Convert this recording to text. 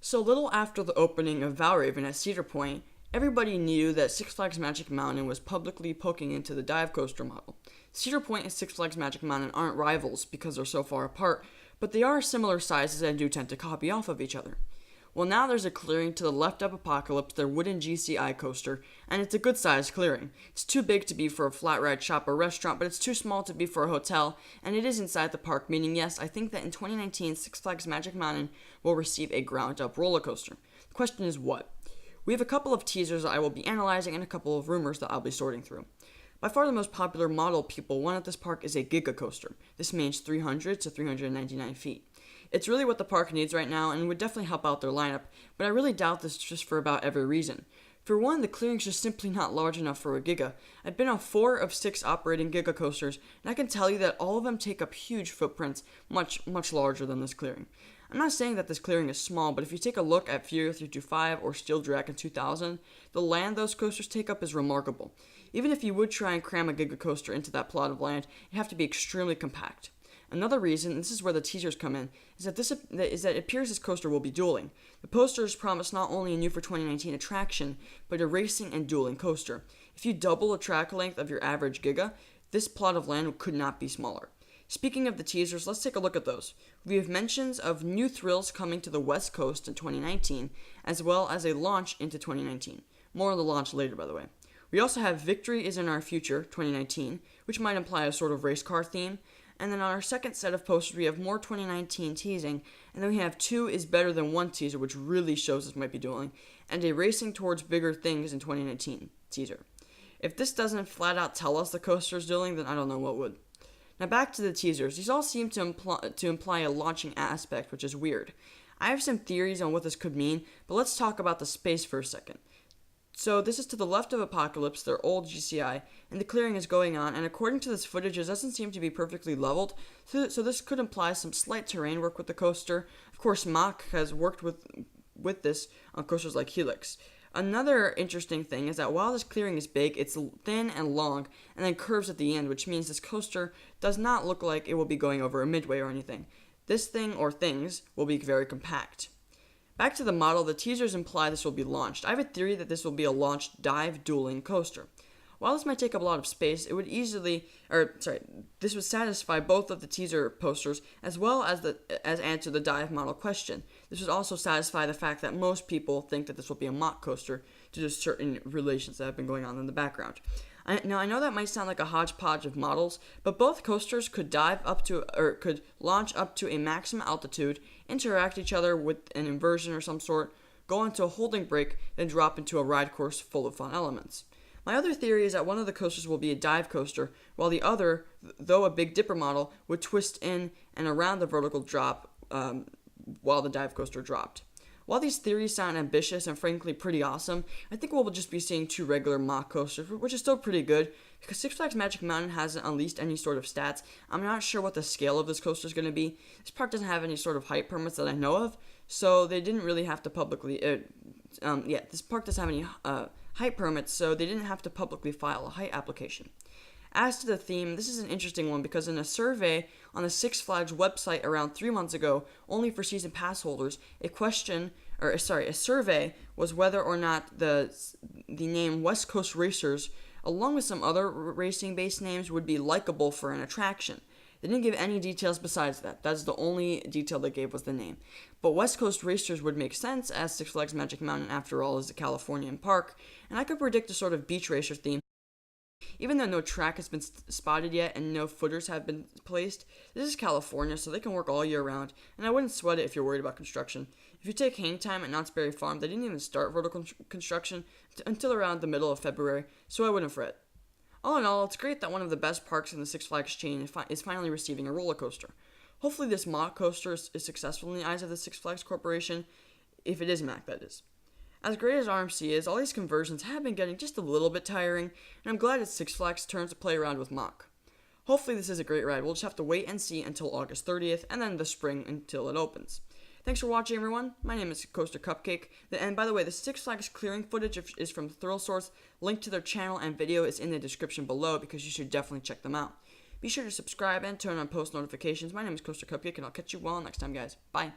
So little after the opening of Valraven at Cedar Point, everybody knew that Six Flags Magic Mountain was publicly poking into the dive coaster model. Cedar Point and Six Flags Magic Mountain aren't rivals because they're so far apart, but they are similar sizes and do tend to copy off of each other. Well, now there's a clearing to the left of Apocalypse, their wooden GCI coaster, and it's a good sized clearing. It's too big to be for a flat ride shop or restaurant, but it's too small to be for a hotel, and it is inside the park, meaning yes, I think that in 2019, Six Flags Magic Mountain will receive a ground up roller coaster. The question is what? We have a couple of teasers that I will be analyzing and a couple of rumors that I'll be sorting through. By far the most popular model people want at this park is a Giga Coaster. This means 300 to 399 feet. It's really what the park needs right now and would definitely help out their lineup, but I really doubt this just for about every reason. For one, the clearing's just simply not large enough for a Giga. I've been on 4 of 6 operating Giga coasters, and I can tell you that all of them take up huge footprints, much larger than this clearing. I'm not saying that this clearing is small, but if you take a look at Fury 325 or Steel Dragon 2000, the land those coasters take up is remarkable. Even if you would try and cram a Giga coaster into that plot of land, it'd have to be extremely compact. Another reason, and this is where the teasers come in, is that it appears this coaster will be dueling. The posters promise not only a new for 2019 attraction, but a racing and dueling coaster. If you double the track length of your average Giga, this plot of land could not be smaller. Speaking of the teasers, let's take a look at those. We have mentions of new thrills coming to the West Coast in 2019, as well as a launch into 2019. More on the launch later, by the way. We also have Victory is in Our Future 2019, which might imply a sort of race car theme. And then on our second set of posters, we have more 2019 teasing, and then we have 2 is better than 1 teaser, which really shows this might be dueling, and a racing towards bigger things in 2019 teaser. If this doesn't flat out tell us the coaster is dueling, then I don't know what would. Now back to the teasers. These all seem to imply a launching aspect, which is weird. I have some theories on what this could mean, but let's talk about the space for a second. So this is to the left of Apocalypse, their old GCI, and the clearing is going on, and according to this footage, it doesn't seem to be perfectly leveled, so this could imply some slight terrain work with the coaster. Of course, Mach has worked with this on coasters like Helix. Another interesting thing is that while this clearing is big, it's thin and long, and then curves at the end, which means this coaster does not look like it will be going over a midway or anything. This thing, or things, will be very compact. Back to the model, the teasers imply this will be launched. I have a theory that this will be a launched dive dueling coaster. While this might take up a lot of space, it would this would satisfy both of the teaser posters as well as answer the dive model question. This would also satisfy the fact that most people think that this will be a mock coaster due to certain relations that have been going on in the background. Now I know that might sound like a hodgepodge of models, but both coasters could could launch up to a maximum altitude, interact each other with an inversion or some sort, go into a holding break, then drop into a ride course full of fun elements. My other theory is that one of the coasters will be a dive coaster, while the other, though a Big Dipper model, would twist in and around the vertical drop while the dive coaster dropped. While these theories sound ambitious and frankly pretty awesome, I think we'll just be seeing 2 regular mock coasters, which is still pretty good, because Six Flags Magic Mountain hasn't unleashed any sort of stats. I'm not sure what the scale of this coaster is going to be. This park doesn't have any sort of height permits that I know of, so they didn't really have to publicly, this park doesn't have any height permits, so they didn't have to publicly file a height application. As to the theme, this is an interesting one because in a survey on the Six Flags website around 3 months ago, only for season pass holders, a survey was whether or not the name West Coast Racers, along with some other racing-based names, would be likable for an attraction. They didn't give any details besides that. That's the only detail they gave was the name. But West Coast Racers would make sense, as Six Flags Magic Mountain, after all, is a Californian park, and I could predict a sort of beach racer theme. Even though no track has been spotted yet and no footers have been placed, this is California, so they can work all year round, and I wouldn't sweat it if you're worried about construction. If you take hang time at Knott's Berry Farm, they didn't even start vertical construction until around the middle of February, so I wouldn't fret. All in all, it's great that one of the best parks in the Six Flags chain is finally receiving a roller coaster. Hopefully this mock coaster is successful in the eyes of the Six Flags Corporation, if it is Mac, that is. As great as RMC is, all these conversions have been getting just a little bit tiring, and I'm glad it's Six Flags' turn to play around with Mach. Hopefully this is a great ride. We'll just have to wait and see until August 30th, and then the spring until it opens. Thanks for watching, everyone. My name is Coaster Cupcake. And by the way, the Six Flags clearing footage is from Thrill Source. Link to their channel and video is in the description below because you should definitely check them out. Be sure to subscribe and turn on post notifications. My name is Coaster Cupcake, and I'll catch you all next time, guys. Bye.